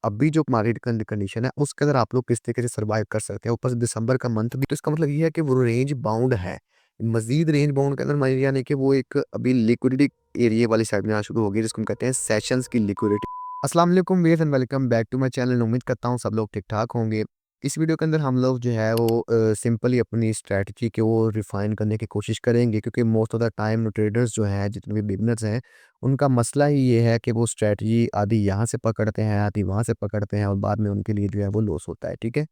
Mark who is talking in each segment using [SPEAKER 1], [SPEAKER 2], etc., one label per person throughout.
[SPEAKER 1] अभी जो market condition है उसके अंदर आप लोग किस तरीके से सर्वाइव कर सकते हैं। ऊपर से दिसंबर का मंथ भी, तो इसका मतलब ये है कि वो रेंज बाउंड है। मज़ीद रेंज बाउंड के अंदर यानी कि वो एक अभी लिक्विडिटी एरिया वाली साइड में आना शुरू हो गई, जिसको हम कहते हैं सेशंस की लिक्विडिटी। अस्सलाम वालेकुम viewers and welcome back to my channel. उम्मीद करता हूँ सब लोग ठीक-ठाक होंगे। इस वीडियो के अंदर हम लोग जो है वो सिंपली अपनी स्ट्रैटेजी को वो रिफाइन करने की कोशिश करेंगे, क्योंकि most of the time traders जो हैं, जितने भी बिगिनर्स हैं, उनका मसला ही ये है कि वो स्ट्रैटेजी आधी यहाँ से पकड़ते हैं, आधी वहाँ से पकड़ते हैं और बाद में उनके लिए जो है वो लॉस होता है, ठीक है?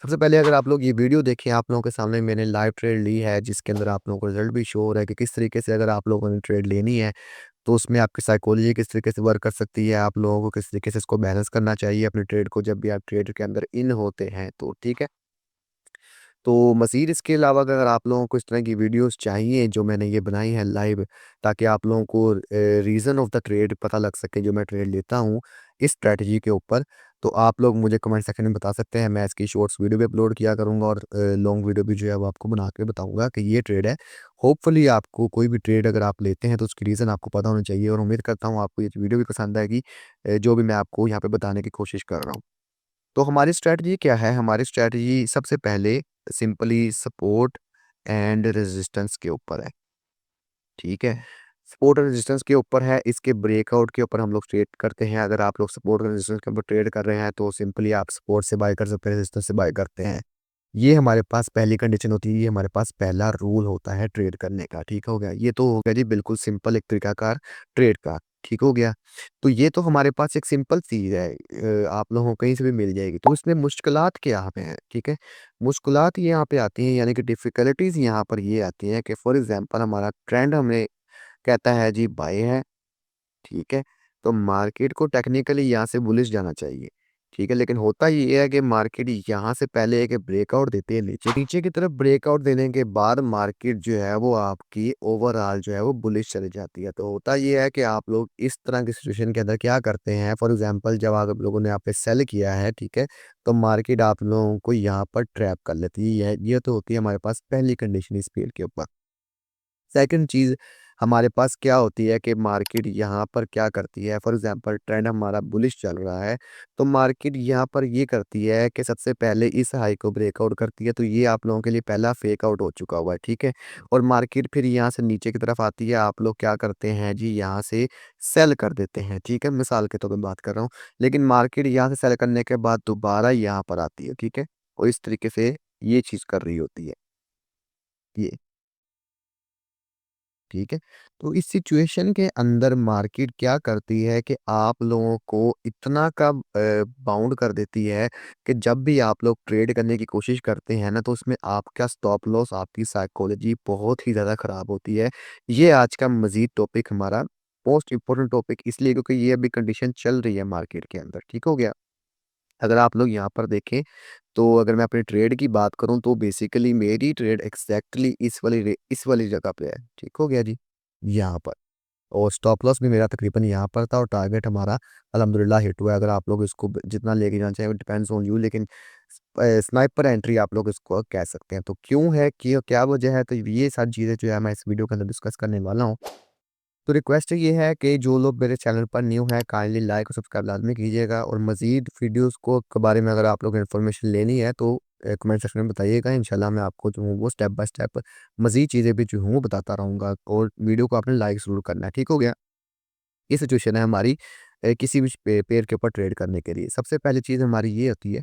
[SPEAKER 1] सबसे पहले अगर आप लोग ये वीडियो देखें, आप लोगों के सामने मैंने लाइव ट्रेड ली है, जिसके अंदर आप लोगों को रिजल्ट भी शो हो रहा है कि किस तरीके से अगर आप लोगों ने ट्रेड लेनी है, तो उसमें आपकी साइकोलॉजी किस तरीके से वर्क कर सकती है, आप लोगों को किस तरीके से इसको बैलेंस करना चाहिए अपने ट्रेड को जब भी आप ट्रेड के अंदर इन होते हैं तो, ठीक है? तो मज़ीद इसके अलावा अगर आप लोगों को इस तरह की वीडियोस चाहिए जो मैंने ये बनाई है लाइव, ताकि आप लोगों को रीज़न ऑफ द ट्रेड पता लग सके जो मैं ट्रेड लेता हूँ इस स्ट्रैटेजी के ऊपर, तो आप लोग मुझे कमेंट सेक्शन में बता सकते हैं। मैं इसकी शॉर्ट्स वीडियो भी अपलोड किया करूँगा और लॉन्ग वीडियो भी जो है वो आपको बना के बताऊँगा कि ये ट्रेड है। होपफुली आपको कोई भी ट्रेड अगर आप लेते हैं तो उसकी रीज़न आपको पता होना चाहिए, और उम्मीद करता हूँ आपको ये वीडियो भी पसंद आएगी, जो भी मैं आपको यहाँ पे बताने की कोशिश कर रहा हूँ। तो हमारी स्ट्रैटेजी क्या है? हमारी स्ट्रैटेजी सबसे पहले सिंपली सपोर्ट एंड रेजिस्टेंस के ऊपर है, ठीक है? सपोर्ट और रेजिस्टेंस के ऊपर है, इसके ब्रेकआउट के ऊपर हम लोग ट्रेड करते हैं। अगर आप लोग सपोर्ट और रेजिस्टेंस के ऊपर ट्रेड कर रहे हैं, तो सिंपली आप सपोर्ट से बाय कर सकते हैं, रेजिस्टेंस से बाय करते हैं। ये हमारे पास पहली कंडीशन होती है, ये हमारे पास पहला रूल होता है ट्रेड करने का, ठीक हो गया? ये तो हो गया जी बिल्कुल सिंपल एक तरीकाकार ट्रेड का, ठीक हो गया? तो ये तो हमारे पास एक सिंपल चीज़ है, आप लोगों को कहीं से भी मिल जाएगी। तो इसमें मुश्किलात क्या पे हैं, ठीक है? मुश्किलात ये यहाँ पे आती हैं, यानी कि डिफ़िकल्टीज़ यहाँ पर ये आती हैं कि फॉर एग्ज़ाम्पल हमारा ट्रेंड हमें कहता है जी बाय है, ठीक है? तो मार्केट को टेक्निकली यहाँ से बुलिश जाना चाहिए, ठीक है? लेकिन होता ये है कि मार्केट यहाँ से पहले एक ब्रेकआउट देती है नीचे, नीचे की तरफ ब्रेकआउट देने के बाद मार्केट जो है वो आपकी ओवरऑल जो है वो बुलिश चली जाती है। तो होता ये है कि आप लोग इस तरह की सिचुएशन के अंदर क्या करते हैं, फॉर एग्ज़ाम्पल जब आप लोगों ने यहाँ पे सेल किया है, ठीक है? तो मार्केट आप लोगों को यहाँ पर ट्रैप कर लेती है। ये तो होती है हमारे पास पहली कंडीशन इस पेड़ के ऊपर। सेकंड चीज़ हमारे पास क्या होती है कि मार्केट यहाँ पर क्या करती है, फॉर एग्जांपल ट्रेंड हमारा बुलिश चल रहा है, तो मार्केट यहाँ पर ये करती है कि सबसे पहले इस हाई को ब्रेकआउट करती है, तो ये आप लोगों के लिए पहला फेक आउट हो चुका हुआ है, ठीक है? और मार्केट फिर यहाँ से नीचे की तरफ आती है, आप लोग क्या करते हैं जी, यहाँ से सेल कर देते हैं, ठीक है? मिसाल के तौर पे बात कर रहा हूँ, लेकिन मार्केट यहाँ से सेल करने के बाद दोबारा यहाँ पर आती है, ठीक है? और इस तरीके से ये चीज़ कर रही होती है, ये। ठीक है? तो इस सिचुएशन के अंदर मार्केट क्या करती है कि आप लोगों को इतना का बाउंड कर देती है कि जब भी आप लोग ट्रेड करने की कोशिश करते हैं ना, तो उसमें आपका स्टॉप लॉस, आपकी साइकोलॉजी बहुत ही ज़्यादा ख़राब होती है। ये आज का मज़ीद टॉपिक हमारा मोस्ट इम्पोर्टेंट टॉपिक इसलिए क्योंकि ये अभी कंडीशन चल रही है मार्केट के अंदर, ठीक हो गया? अगर आप लोग यहाँ पर देखें, तो अगर मैं अपने ट्रेड की बात करूँ तो बेसिकली मेरी ट्रेड एग्ज़ैक्टली इस वाली जगह पे है, ठीक हो गया जी? यहाँ पर। और स्टॉप लॉस भी मेरा तकरीबन यहाँ पर था और टारगेट हमारा अल्हम्दुलिल्लाह हिट हुआ है। अगर आप लोग इसको जितना लेके जाना चाहें, डिपेंड्स ऑन यू, लेकिन स्नाइपर एंट्री आप लोग इसको कह सकते हैं। तो क्यों है, क्या वजह है? तो ये सारी चीज़ें जो है मैं इस वीडियो के अंदर डिस्कस करने वाला हूँ। तो रिक्वेस्ट ये है कि जो लोग मेरे चैनल पर न्यू हैं, काइंडली लाइक और सब्सक्राइब लाज़मी कीजिएगा, और मज़ीद वीडियोज़ को के बारे में अगर आप लोग इन्फॉर्मेशन लेनी है तो कमेंट सेक्शन में बताइएगा। इंशाल्लाह मैं आपको जो हूँ वो स्टेप बाय स्टेप मज़ीद चीज़ें भी जो हूँ वो बताता रहूँगा, और वीडियो को आपने लाइक ज़रूर करना है, ठीक हो गया? ये सिचुएशन है हमारी किसी भी पेयर के ऊपर ट्रेड करने के लिए। सबसे पहली चीज़ हमारी ये होती है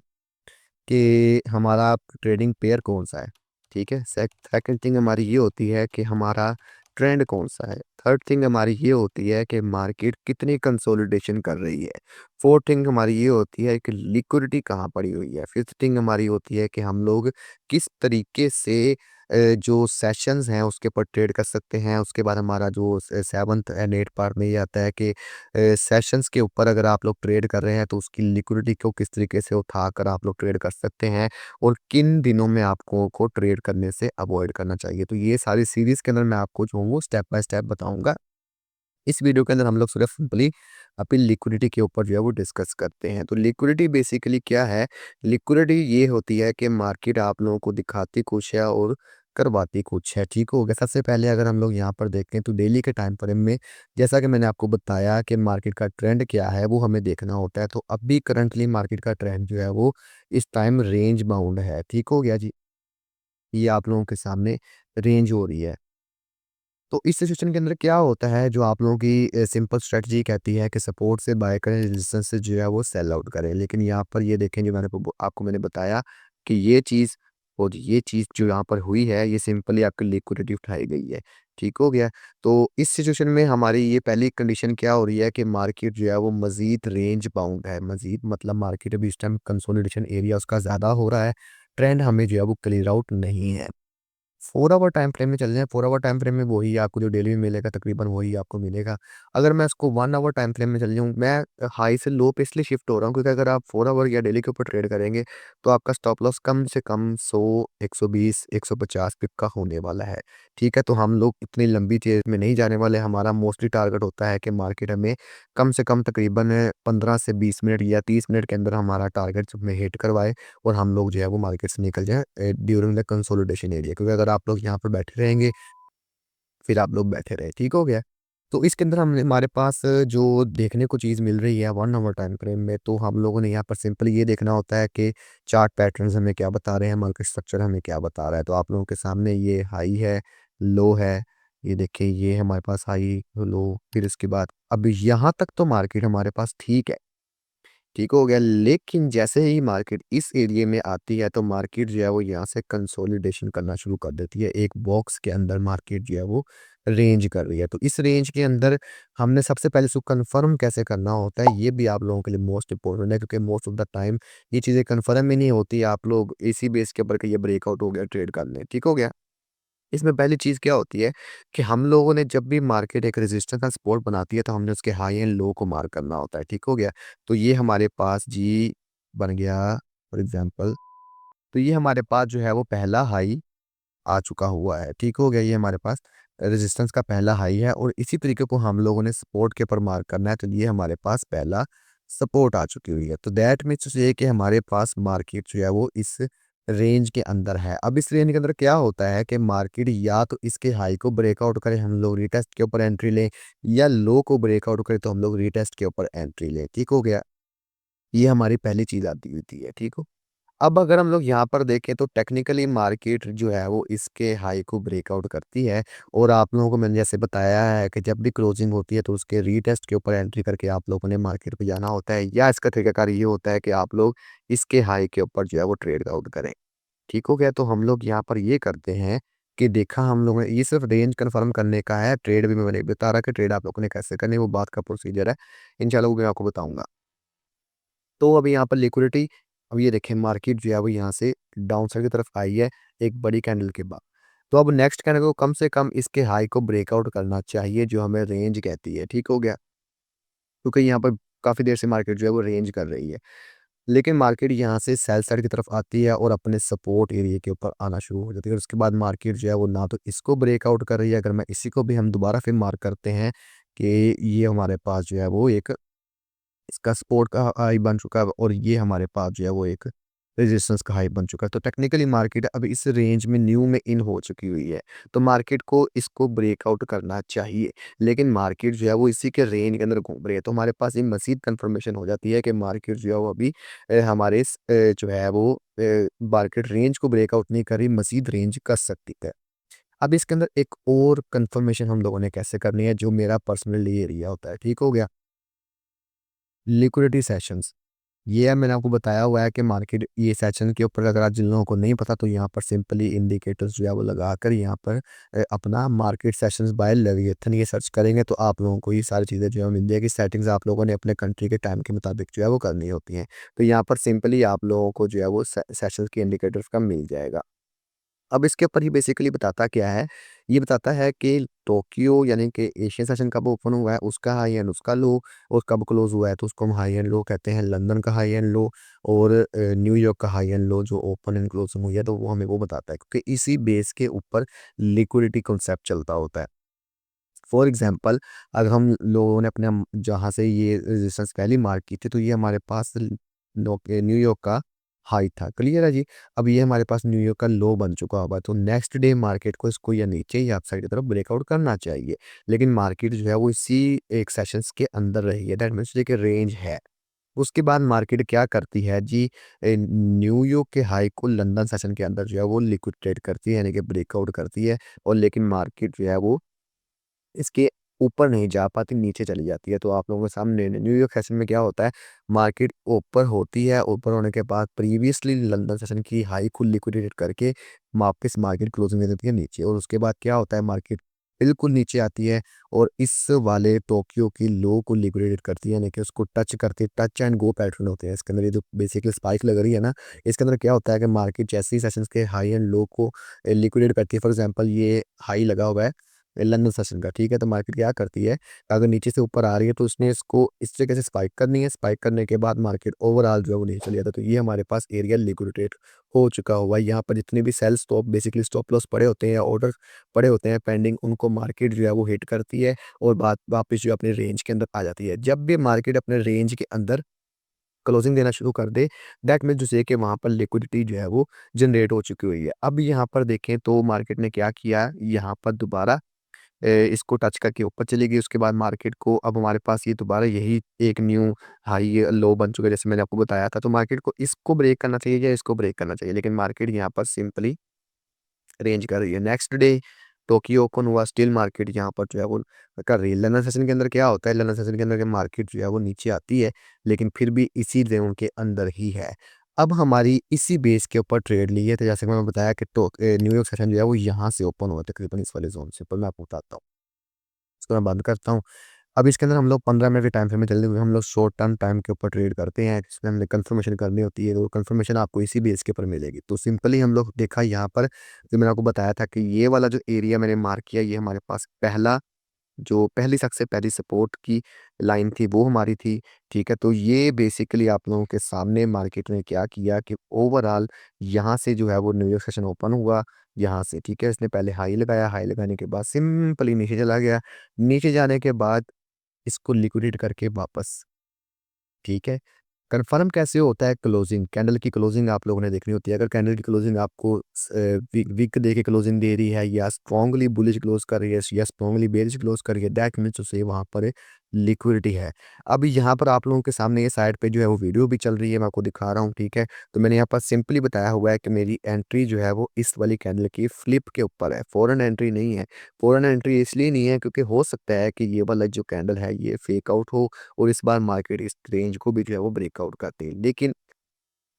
[SPEAKER 1] कि हमारा ट्रेडिंग पेयर कौन-सा है, ठीक है? सेकंड थिंग हमारी ये होती है कि हमारा ट्रेंड कौन-सा है। थर्ड थिंग हमारी ये होती है कि मार्केट कितनी कंसोलिडेशन कर रही है। फोर्थ थिंग हमारी ये होती है कि लिक्विडिटी कहाँ पड़ी हुई है। फिफ्थ थिंग हमारी होती है कि हम लोग किस तरीके से जो सेशंस हैं उसके ऊपर ट्रेड कर सकते हैं। उसके बाद हमारा जो सेवंथ एंड एट पार्ट में ये आता है कि सेशंस के ऊपर अगर आप लोग ट्रेड कर रहे हैं तो उसकी लिक्विडिटी को किस तरीके से उठाकर आप लोग ट्रेड कर सकते हैं, और किन दिनों में आपको को ट्रेड करने से अवॉइड करना चाहिए। तो ये सारी सीरीज़ के अंदर मैं आपको जो हूँ वो स्टेप बाय स्टेप बताऊँगा। इस वीडियो के अंदर हम लोग सिर्फ सिंपली अपनी लिक्विडिटी के ऊपर जो है वो डिस्कस करते हैं। तो लिक्विडिटी बेसिकली क्या है? लिक्विडिटी ये होती है कि मार्केट आप लोगों को दिखाती कुछ है और करवाती कुछ है, ठीक हो गया। सबसे पहले अगर हम लोग यहाँ पर देखें तो डेली के टाइम फ्रेम में जैसा कि मैंने आपको बताया कि मार्केट का ट्रेंड क्या है वो हमें देखना होता है। तो अभी करंटली मार्केट का ट्रेंड जो है वो इस टाइम रेंज बाउंड है, ठीक हो गया जी। ये आप लोगों के सामने रेंज हो रही है। तो इस सिचुएशन के अंदर क्या होता है, जो आप लोगों की सिंपल स्ट्रेटजी कहती है कि सपोर्ट से बाय करें, रेजिस्टेंस से जो है वो सेल आउट करें। लेकिन यहाँ पर ये देखें, जो मैंने बताया कि ये चीज़ और ये चीज़ जो यहाँ पर हुई है, ये सिंपली आपकी लिक्विडिटी उठाई गई है, ठीक हो गया। तो इस सिचुएशन में हमारी ये पहली कंडीशन क्या हो रही है कि मार्केट जो है वो मज़ीद रेंज बाउंड है। मज़ीद मतलब मार्केट अभी इस टाइम कंसोलिडेशन एरिया उसका ज़्यादा हो रहा है, ट्रेंड हमें जो है वो क्लियर आउट नहीं है। 4 आवर टाइम फ्रेम में चल जाएँ, 4 आवर टाइम फ्रेम में वही आपको जो डेली में मिलेगा, तकरीबन वही आपको मिलेगा। अगर मैं इसको 1 आवर टाइम फ्रेम में चल जाऊँ, मैं हाई से लो पे इसलिए शिफ्ट हो रहा हूँ क्योंकि अगर आप 4 आवर या डेली के ऊपर ट्रेड करेंगे, तो आपका स्टॉप लॉस कम से कम 100, 120, 150 पिप का होने वाला है। ठीक है? तो हम लोग इतनी लंबी चेज़ में नहीं जाने वाले, हमारा मोस्टली टारगेट होता है कि मार्केट हमें कम से कम तकरीबन 15 से 20 मिनट या 30 मिनट के अंदर हमारा टारगेट हमें हिट करवाए और हम लोग जो है वो मार्केट से निकल जाएँ ड्यूरिंग द कंसोलिडेशन एरिया, क्योंकि अगर आप लोग यहाँ पर बैठे रहेंगे, फिर आप लोग बैठे रहे, ठीक हो गया? तो इसके अंदर हमने हमारे पास जो देखने को चीज़ मिल रही है 1 आवर टाइम फ्रेम में, तो हम लोगों ने यहाँ पर सिंपली ये देखना होता है कि चार्ट पैटर्न्स हमें क्या बता रहे हैं, मार्केट स्ट्रक्चर हमें क्या बता रहा है। तो आप लोगों के सामने ये हाई है, लो है, ये देखिए ये हमारे पास हाई, लो, फिर इसके बाद अब यहाँ तक तो मार्केट हमारे पास ठीक है। ठीक हो गया, लेकिन जैसे ही मार्केट इस एरिया में आती है तो मार्केट जो है वो यहाँ से कंसोलिडेशन करना शुरू कर देती है। एक बॉक्स के अंदर मार्केट जो है वो रेंज कर रही है। तो इस रेंज के अंदर हमने सबसे पहले इसको कंफर्म कैसे करना होता है, ये भी आप लोगों के लिए मोस्ट इंपॉर्टेंट है, क्योंकि मोस्ट ऑफ द टाइम ये चीज़ें कंफर्म ही नहीं होती। आप लोग इसी बेस के ऊपर कि ये ब्रेकआउट हो गया ट्रेड कर लें, ठीक हो गया। इसमें पहली चीज़ क्या होती है कि हम लोगों ने जब भी मार्केट एक रेजिस्टेंस का सपोर्ट बनाती है तो हमने उसके हाई एंड लो को मार्क करना होता है, ठीक हो गया। तो ये हमारे पास जी बन गया फॉर एग्जांपल, तो ये हमारे पास जो है वो पहला हाई आ चुका हुआ है, ठीक हो गया। ये हमारे पास रेजिस्टेंस का पहला हाई है और इसी तरीके को हम लोगों ने सपोर्ट के ऊपर मार्क करना है, तो ये हमारे पास पहला सपोर्ट आ चुकी हुई है। तो दैट मीन्स ये कि हमारे पास मार्केट जो है वो इस रेंज के अंदर है। अब इस रेंज के अंदर क्या होता है कि मार्केट या तो इसके हाई को ब्रेकआउट करे, हम लोग रीटेस्ट के ऊपर एंट्री लें, या लो को ब्रेकआउट करे तो हम लोग रीटेस्ट के ऊपर एंट्री लें, ठीक हो गया। ये हमारी पहली चीज़ आती होती है, ठीक हो। अब अगर हम लोग यहाँ पर देखें तो टेक्निकली मार्केट जो है वो इसके हाई को ब्रेकआउट करती है और आप लोगों को मैंने जैसे बताया है कि जब भी क्लोजिंग होती है तो उसके रीटेस्ट के ऊपर एंट्री करके आप लोगों ने मार्केट पे जाना होता है, या इसका तरीकाकार ये होता है कि आप लोग इसके हाई के ऊपर जो है वो ट्रेड आउट करें, ठीक हो गया। तो हम लोग यहाँ पर ये करते हैं कि देखा हम लोगों ने, ये सिर्फ रेंज कंफर्म करने का है, ट्रेड भी मैंने बता रहा कि ट्रेड आप लोगों ने कैसे करनी है, वो बात का प्रोसीजर है, इंशाल्लाह वो मैं आपको बताऊंगा। तो अभी यहाँ पर लिक्विडिटी, अब ये देखें मार्केट जो है वो यहाँ से डाउन साइड की तरफ आई है एक बड़ी कैंडल के बाद। तो अब नेक्स्ट कैंडल को कम से कम इसके हाई को ब्रेकआउट करना चाहिए, जो हमें रेंज कहती है, ठीक हो गया। क्योंकि यहाँ पर काफ़ी देर से मार्केट जो है वो रेंज कर रही है। लेकिन मार्केट यहाँ से सेल साइड की तरफ आती है और अपने सपोर्ट एरिया के ऊपर आना शुरू हो जाती है और उसके बाद मार्केट जो है वो ना तो इसको ब्रेकआउट कर रही है, अगर मैं इसी को भी हम दोबारा फिर मार्क करते हैं कि ये हमारे पास जो है वो एक इसका सपोर्ट का हाई बन चुका है और ये हमारे पास जो है वो एक रेजिस्टेंस का हाई बन चुका है। तो टेक्निकली मार्केट अब इस रेंज में न्यू में इन हो चुकी हुई है। तो मार्केट को इसको ब्रेकआउट करना चाहिए। लेकिन मार्केट जो है वो इसी के रेंज के अंदर घूम रही है। तो हमारे पास ये मज़ीद कन्फर्मेशन हो जाती है कि मार्केट जो है वो अभी हमारे जो है वो मार्केट रेंज को ब्रेकआउट नहीं कर रही, मज़ीद रेंज कर सकती है। अब इसके अंदर एक और कन्फर्मेशन हम लोगों ने कैसे करनी है, जो मेरा पर्सनली एरिया होता है, ठीक हो गया? लिक्विडिटी सेशंस, ये मैंने आपको बताया हुआ है कि मार्केट ये सेशन के ऊपर अगर आज जिन लोगों को नहीं पता तो यहाँ पर सिंपली इंडिकेटर्स जो है वो लगाकर यहाँ पर अपना मार्केट सेशंस बाय लेविएथन ये सर्च करेंगे तो आप लोगों को ये सारी चीज़ें जो है मिल जाएगी। सेटिंग्स आप लोगों ने अपने कंट्री के टाइम के मुताबिक जो है वो करनी होती हैं। तो यहाँ पर सिंपली आप लोगों को जो है वो सेशंस के इंडिकेटर्स का मिल जाएगा। अब इसके ऊपर ये बेसिकली बताता क्या है, ये बताता है कि टोक्यो यानी कि एशियन सेशन कब ओपन हुआ है, उसका हाई एंड उसका लो, और कब क्लोज़ हुआ है तो उसको हम हाई एंड लो कहते हैं। लंदन का हाई एंड लो और न्यूयॉर्क का हाई एंड लो जो ओपन एंड क्लोजिंग हुई है तो वो हमें वो बताता है, क्योंकि इसी बेस के ऊपर लिक्विडिटी कॉन्सेप्ट चलता होता है। फॉर एग्ज़ाम्पल अगर हम लोगों ने अपने जहाँ से ये रेजिस्टेंस पहली मार्क की थी तो ये हमारे पास न्यूयॉर्क का हाई था। क्लियर है जी? अब ये हमारे पास न्यूयॉर्क का लो बन चुका होगा, तो नेक्स्ट डे मार्केट को इसको या नीचे या अपसाइड की तरफ ब्रेकआउट करना चाहिए। लेकिन मार्केट जो है वो इसी एक सेशंस के अंदर रही है, दैट मीन्स एक रेंज है। उसके बाद मार्केट क्या करती है जी, न्यूयॉर्क के हाई को लंदन सेशन के अंदर जो है वो लिक्विडेट करती है, यानी कि ब्रेकआउट करती है, और लेकिन मार्केट जो है वो इसके ऊपर नहीं जा पाती, नीचे चली जाती है। तो आप लोगों के सामने न्यूयॉर्क सेशन में क्या होता है, मार्केट ऊपर होती है, ऊपर होने के बाद प्रीवियसली लंदन सेशन की हाई को लिक्विडेट करके वापस मार्केट क्लोजिंग दे देती है नीचे, और उसके बाद क्या होता है, मार्केट बिल्कुल नीचे आती है और इस वाले टोक्यो की लो को लिक्विडेट करती है, यानी कि उसको टच करती है। टच एंड गो पैटर्न होते हैं इसके अंदर, ये जो बेसिकली स्पाइक लग रही है ना, इसके अंदर क्या होता है कि मार्केट जैसे ही सेशंस के हाई एंड लो को लिक्विडेट करती है, फॉर एग्जांपल ये हाई लगा हुआ है लंदन सेशन का, ठीक है, तो मार्केट क्या करती है, अगर नीचे से ऊपर आ रही है तो उसने इसको इस तरीके से स्पाइक करनी है, स्पाइक करने के बाद मार्केट ओवरऑल जो है वो नीचे चली जाता है। तो ये हमारे पास एरिया लिक्विडेट हो चुका हुआ है। यहाँ पर जितने भी sell stop basically stop loss पड़े होते हैं या ऑर्डर पड़े होते हैं पेंडिंग, उनको मार्केट जो है वो हिट करती है और बात वापस जो है अपने रेंज के अंदर आ जाती है। जब भी मार्केट अपने रेंज के अंदर क्लोजिंग देना शुरू कर दे, दैट मीन्स जो है कि वहाँ पर लिक्विडिटी जो है वो जनरेट हो चुकी हुई है। अब यहाँ पर देखें तो मार्केट ने क्या किया, यहाँ पर दोबारा इसको टच करके ऊपर चली गई। उसके बाद मार्केट को अब हमारे पास ये दोबारा यही एक न्यू हाई लो बन चुका है, जैसे मैंने आपको बताया था। तो मार्केट को इसको ब्रेक करना चाहिए या इसको ब्रेक करना चाहिए, लेकिन मार्केट यहाँ पर सिंपली रेंज कर रही है। नेक्स्ट डे टोक्यो ओपन हुआ, स्टिल मार्केट यहाँ पर जो है वो कर रही है। लंदन सेशन के अंदर क्या होता है, लंदन सेशन के अंदर के मार्केट जो है वो नीचे आती है, लेकिन फिर भी इसी जोन के अंदर ही है। अब हमारी इसी बेस के ऊपर ट्रेड ली है, तो जैसे कि मैंने बताया कि न्यूयॉर्क सेशन जो है वो यहाँ से ओपन हुआ तकरीबन इस वाले जोन से। पर मैं आपको बताता हूँ, इसको मैं बंद करता हूँ। अब इसके अंदर हम लोग 15 मिनट के टाइम फ्रेम में चलते हुए हम लोग शॉर्ट टर्म टाइम के ऊपर ट्रेड करते हैं, जिसमें हमने कंफर्मेशन करनी होती है, तो कंफर्मेशन आपको इसी बेस के ऊपर मिलेगी। तो सिंपली हम लोग देखा यहाँ पर, जो मैंने आपको बताया था कि ये वाला जो एरिया मैंने मार्क किया, ये हमारे पास पहला जो पहली सबसे पहली सपोर्ट की लाइन थी वो हमारी थी, ठीक है। तो ये बेसिकली आप लोगों के सामने मार्केट ने क्या किया कि ओवरऑल यहाँ से जो है वो न्यूयॉर्क सेशन ओपन हुआ, यहाँ से, ठीक है। इसने पहले हाई लगाया, हाई लगाने के बाद सिंपली नीचे चला गया, नीचे जाने के बाद इसको लिक्विडेट करके वापस, ठीक है। कन्फर्म कैसे होता है क्लोजिंग? कैंडल की क्लोजिंग आप लोगों ने देखनी होती है। अगर कैंडल की क्लोजिंग आपको वीक दे के क्लोजिंग दे रही है, या स्ट्रांगली बुलिश क्लोज कर रही है, या स्ट्रांगली बेरिश क्लोज कर रही है, दैट मीन्स उसे वहाँ पर लिक्विडिटी है। अब यहाँ पर आप लोगों के सामने ये साइड पे जो है वो वीडियो भी चल रही है, मैं आपको दिखा रहा हूँ, ठीक है। तो मैंने यहाँ पर सिंपली बताया हुआ है कि मेरी एंट्री जो है वो इस वाली कैंडल की फ्लिप के ऊपर है, फॉरेन एंट्री नहीं है। फॉरेन एंट्री इसलिए नहीं है क्योंकि हो सकता है कि ये वाला जो कैंडल है ये फेक आउट हो और इस बार मार्केट इस रेंज को भी जो है वो ब्रेकआउट करती है। लेकिन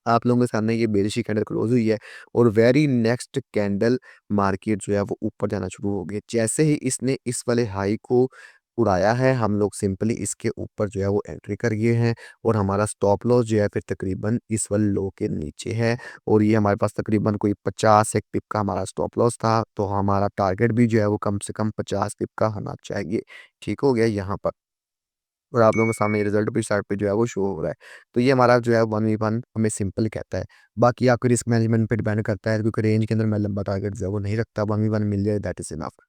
[SPEAKER 1] आप लोगों के सामने ये बेरिश कैंडल क्लोज हुई है और वेरी नेक्स्ट कैंडल मार्केट जो है वो ऊपर जाना शुरू हो गई। जैसे ही इसने इस वाले हाई को उड़ाया है, हम लोग सिंपली इसके ऊपर जो है वो एंट्री कर गए हैं, और हमारा स्टॉप लॉस जो है फिर तकरीबन इस वाले लो के नीचे है, और ये हमारे पास तकरीबन कोई 50 एक पिप का हमारा स्टॉप लॉस था। तो हमारा टारगेट भी जो है वो कम से कम 50 पिप का होना चाहिए। ठीक हो गया यहाँ पर, और आप लोगों के सामने रिजल्ट भी साइड पे जो है वो शो हो रहा है। तो ये हमारा जो है 1v1 हमें सिंपल कहता है। बाकी आपके रिस्क मैनेजमेंट पे डिपेंड करता है, क्योंकि रेंज के अंदर मैं लंबा टारगेट जो है वो नहीं रखता, 1v1 मिल जाए दैट इज़ इनफ।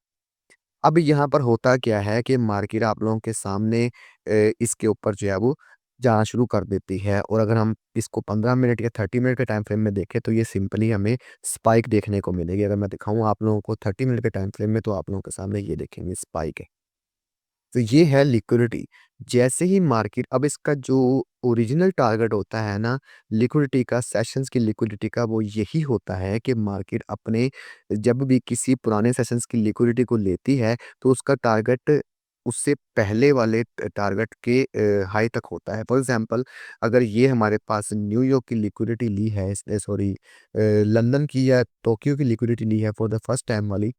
[SPEAKER 1] अब यहाँ पर होता क्या है कि मार्केट आप लोगों के सामने इसके ऊपर जो है वो जाना शुरू कर देती है, और अगर हम इसको 15 मिनट या 30 मिनट के टाइम फ्रेम में देखें तो ये सिंपली हमें स्पाइक देखने को मिलेगी। अगर मैं दिखाऊँ आप लोगों को 30 मिनट के टाइम फ्रेम में, तो आप लोगों के सामने ये देखेंगे स्पाइक है। तो ये है लिक्विडिटी। जैसे ही मार्केट, अब इसका जो ओरिजिनल टारगेट होता है ना लिक्विडिटी का, सेशंस की लिक्विडिटी का, वो यही होता है कि मार्केट अपने जब भी किसी पुराने सेशंस की लिक्विडिटी को लेती है, तो उसका टारगेट उससे पहले वाले टारगेट के हाई तक होता है। फॉर एग्जांपल, अगर ये हमारे पास न्यूयॉर्क की लिक्विडिटी ली है इसने, सॉरी लंदन की या टोक्यो की लिक्विडिटी ली है फॉर द फर्स्ट टाइम वाली,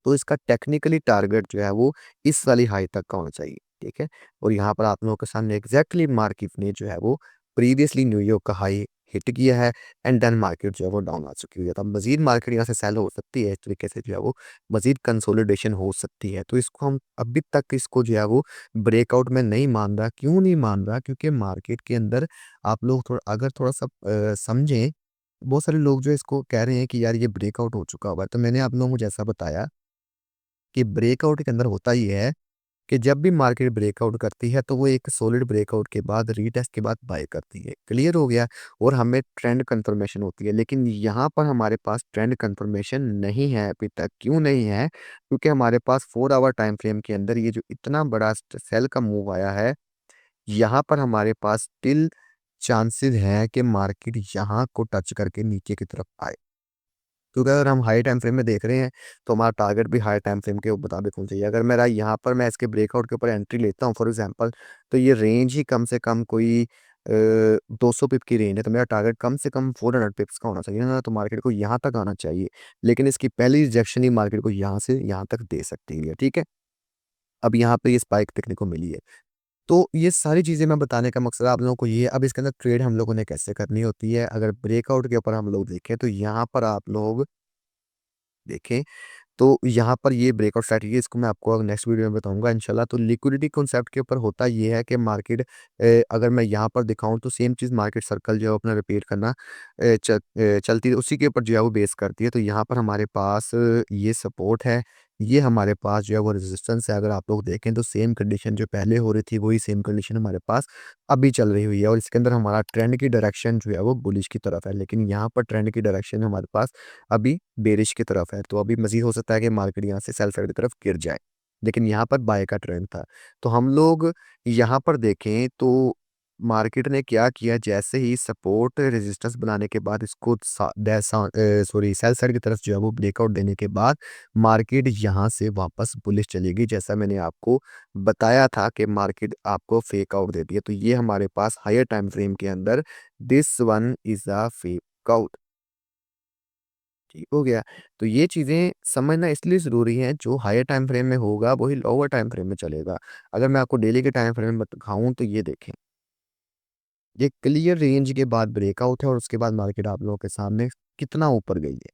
[SPEAKER 1] तो इसका टेक्निकली टारगेट जो है वो इस वाली हाई तक का होना चाहिए, ठीक है। और यहाँ पर आप लोगों के सामने एग्जैक्टली मार्केट ने जो है वो प्रीवियसली न्यूयॉर्क का हाई हिट किया है, एंड देन मार्केट जो है वो डाउन आ चुकी हुई है। तो अब मजीद मार्केट यहाँ से सेल हो सकती है, इस तरीके से जो है वो मजीद कंसोलिडेशन हो सकती है। तो इसको हम अभी तक इसको जो है वो ब्रेकआउट में नहीं मान रहा। क्यों नहीं मान रहा? क्योंकि मार्केट के अंदर आप लोग थोड़ा अगर थोड़ा सा समझें, बहुत सारे लोग जो इसको कह रहे हैं कि यार ये ब्रेकआउट हो चुका हुआ है। तो मैंने आप लोगों को जैसा बताया कि ब्रेकआउट के अंदर होता ये है कि जब भी मार्केट ब्रेकआउट करती है तो वो एक सॉलिड ब्रेकआउट के बाद रीटेस्ट के बाद बाय करती है। क्लियर हो गया? और हमें ट्रेंड कंफर्मेशन होती है। लेकिन यहाँ पर हमारे पास ट्रेंड कंफर्मेशन नहीं है अभी तक। क्यों नहीं है? क्योंकि हमारे पास 4 आवर टाइम फ्रेम के अंदर ये जो इतना बड़ा सेल का मूव आया है, यहाँ पर हमारे पास स्टिल चांसेस हैं कि मार्केट यहाँ को टच करके नीचे की तरफ आए। क्योंकि अगर हम हाई टाइम फ्रेम में देख रहे हैं तो हमारा टारगेट भी हाई टाइम फ्रेम के मुताबिक होना चाहिए। अगर मेरा यहाँ पर मैं इसके ब्रेकआउट के ऊपर एंट्री लेता हूँ फॉर एग्जांपल, तो ये रेंज ही कम से कम कोई 200 पिप की रेंज है, तो मेरा टारगेट कम से कम 400 पिप्स का होना चाहिए ना, तो मार्केट को यहाँ तक आना चाहिए। लेकिन इसकी पहली रिजेक्शन ही मार्केट को यहाँ से यहाँ तक दे सकती है। ठीक है? अब यहाँ पे ये स्पाइक देखने को मिली है। तो ये सारी चीज़ें मैं बताने का मकसद आप लोगों को ये है, अब इसके अंदर ट्रेड हम लोगों ने कैसे करनी होती है। अगर ब्रेकआउट के ऊपर हम लोग देखें तो यहाँ पर आप लोग देखें, तो यहाँ पर ये ब्रेकआउट स्ट्रैटेजी है, इसको मैं आपको नेक्स्ट वीडियो में बताऊँगा इंशाल्लाह। तो लिक्विडिटी कॉन्सेप्ट के ऊपर होता ये है कि मार्केट अगर मैं यहाँ पर दिखाऊँ तो सेम चीज़ मार्केट सर्कल जो है अपना रिपीट करना चलती है, उसी के ऊपर जो है वो बेस करती है। तो यहाँ पर हमारे पास ये सपोर्ट है, ये हमारे पास जो है वो रेजिस्टेंस है। अगर आप लोग देखें तो सेम कंडीशन जो पहले हो रही थी वही सेम कंडीशन हमारे पास अभी चल रही हुई है, और इसके अंदर हमारा ट्रेंड की डायरेक्शन जो है वो बुलिश की तरफ है। लेकिन यहाँ पर ट्रेंड की डायरेक्शन हमारे पास अभी बेरिश की तरफ है, तो अभी मज़ीद हो सकता है कि मार्केट यहाँ से सेल साइड की तरफ गिर जाए। लेकिन यहाँ पर बाय का ट्रेंड था। तो हम लोग यहाँ पर देखें तो मार्केट ने क्या किया, जैसे ही सपोर्ट रेजिस्टेंस बनाने के बाद इसको सेल साइड की तरफ जो है वो ब्रेकआउट देने के बाद मार्केट यहाँ से वापस बुलिश चलेगी। जैसा मैंने आपको बताया था कि मार्केट आपको फेक आउट देती है। तो ये हमारे पास हायर टाइम फ्रेम के अंदर this one is a fake out. ठीक हो गया। तो ये चीज़ें समझना इसलिए ज़रूरी है, जो हायर टाइम फ्रेम में होगा वही लोअर टाइम फ्रेम में चलेगा। अगर मैं आपको डेली के टाइम फ्रेम में दिखाऊँ तो ये देखें, ये क्लियर रेंज के बाद ब्रेकआउट है और उसके बाद मार्केट आप लोगों के सामने कितना ऊपर गई है।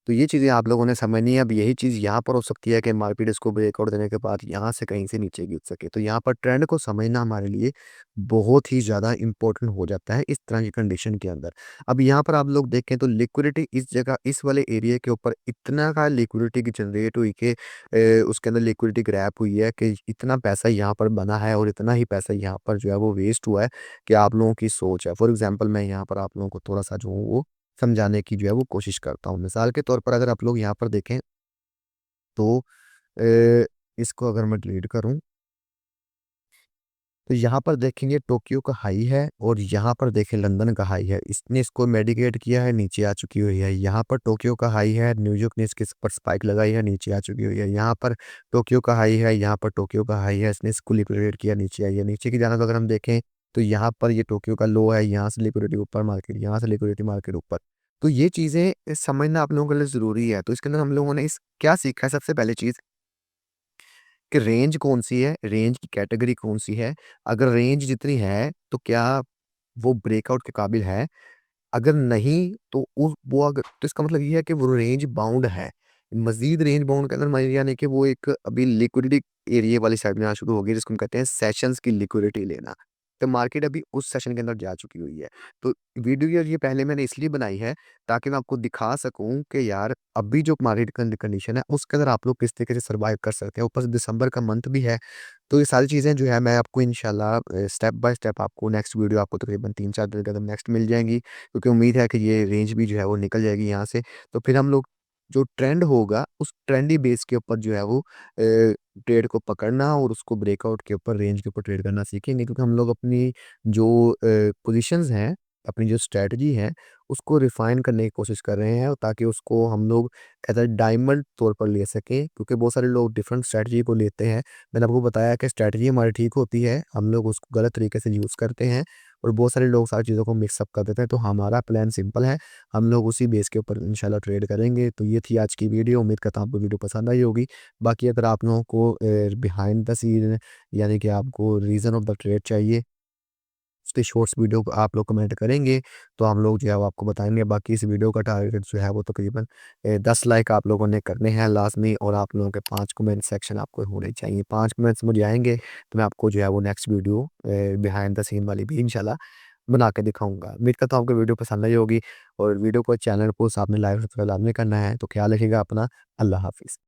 [SPEAKER 1] तो ये चीज़ें आप लोगों ने समझनी है। अब यही चीज़ यहाँ पर हो सकती है कि मार्केट इसको ब्रेकआउट देने के बाद यहाँ से कहीं से नीचे गिर सके। तो यहाँ पर ट्रेंड को समझना हमारे लिए बहुत ही ज़्यादा इम्पोर्टेंट हो जाता है इस तरह की कंडीशन के अंदर। अब यहाँ पर आप लोग देखें तो लिक्विडिटी इस जगह इस वाले एरिया के ऊपर इतना का लिक्विडिटी की जनरेट हुई कि उसके अंदर लिक्विडिटी ग्रैब हुई है कि इतना पैसा यहाँ पर बना है और इतना ही पैसा यहाँ पर जो है वो वेस्ट हुआ है कि आप लोगों की सोच है। फॉर एग्ज़ाम्पल मैं यहाँ पर आप लोगों को थोड़ा-सा जो हूँ वो समझाने की जो है वो कोशिश करता हूँ। मिसाल के तौर पर अगर आप लोग यहाँ पर देखें तो इसको अगर मैं डिलीट करूँ, तो यहाँ पर देखेंगे टोक्यो का हाई है और यहाँ पर देखें लंदन का हाई है। इसने इसको मेडिकेट किया है, नीचे आ चुकी हुई है। यहाँ पर टोक्यो का हाई है, न्यूयॉर्क ने इसके ऊपर स्पाइक लगाई है, नीचे आ चुकी हुई है। यहाँ पर टोक्यो का हाई है, यहाँ पर टोक्यो का हाई है, इसने इसको लिक्विडेट किया, नीचे आई है। नीचे की जानिब अगर हम देखें तो यहाँ पर ये टोक्यो का लो है, यहाँ से लिक्विडिटी ऊपर मार्केट, यहाँ से लिक्विडिटी मार्केट ऊपर। तो ये चीज़ें समझना आप लोगों के लिए ज़रूरी है। तो इसके अंदर हम लोगों ने इस क्या सीखा है, सबसे पहली चीज़ कि रेंज कौन-सी है, रेंज की कैटेगरी कौन-सी है। अगर रेंज जितनी है, तो क्या वो ब्रेकआउट के काबिल है? अगर नहीं, तो वो अगर तो इसका मतलब ये है कि वो रेंज बाउंड है। मज़ीद रेंज बाउंड के अंदर यानी कि वो एक अभी लिक्विडिटी एरिया वाली साइड में आना शुरू हो गई, जिसको हम कहते हैं सेशंस की लिक्विडिटी लेना। तो मार्केट अभी उस सेशन के अंदर जा चुकी हुई है। तो वीडियो ये पहले मैंने इसलिए बनाई है ताकि मैं आपको दिखा सकूँ कि यार अभी जो मार्केट कंडीशन है उसके अंदर आप लोग किस तरीके से सर्वाइव कर सकते हैं। ऊपर से दिसंबर का मंथ भी है। तो ये सारी चीज़ें जो है मैं आपको इंशाल्लाह स्टेप बाय स्टेप आपको नेक्स्ट वीडियो आपको तकरीबन 3-4 दिन के अंदर नेक्स्ट मिल जाएँगी। क्योंकि उम्मीद है कि ये रेंज भी जो है वो निकल जाएगी यहाँ से। तो फिर हम लोग जो ट्रेंड होगा उस ट्रेंडी बेस के ऊपर जो है वो ट्रेड को पकड़ना और उसको ब्रेकआउट के ऊपर रेंज के ऊपर ट्रेड करना सीखेंगे। क्योंकि हम लोग अपनी जो पोज़ीशंस हैं, अपनी जो स्ट्रैटेजी है, उसको रिफ़ाइन करने की कोशिश कर रहे हैं ताकि उसको हम लोग एज़ अ डायमंड तौर पर ले सकें। क्योंकि बहुत सारे लोग डिफरेंट स्ट्रैटेजी को लेते हैं। मैंने आपको बताया कि स्ट्रैटेजी हमारी ठीक होती है, हम लोग उसको गलत तरीके से यूज़ करते हैं और बहुत सारे लोग सारी चीज़ों को मिक्स अप कर देते हैं। तो हमारा प्लान सिंपल है, हम लोग उसी बेस के ऊपर इंशाल्लाह ट्रेड करेंगे। तो ये थी आज की वीडियो, उम्मीद करता हूँ आपको वीडियो पसंद आई होगी। बाकी अगर आप लोगों को बिहाइंड द सीन यानी कि आपको रीज़न ऑफ द ट्रेड चाहिए, उसके शॉर्ट्स वीडियो को आप लोग कमेंट करेंगे, तो हम लोग जो है वो आपको बताएँगे। बाकी इस वीडियो का टारगेट जो है वो तकरीबन 10 लाइक आप लोगों ने करने हैं लाज़मी, और आप लोगों के 5 कमेंट सेक्शन आपको होने चाहिए। 5 कमेंट्स मुझे आएँगे तो मैं आपको जो है वो next video behind the scene वाली भी इंशाल्लाह बना के दिखाऊँगा। उम्मीद करता हूँ आपको वीडियो पसंद आई होगी, और वीडियो को चैनल को साथ में लाइक सब्सक्राइब लाज़मी करना है। तो ख्याल रखिएगा अपना। अल्लाह हाफ़िज़।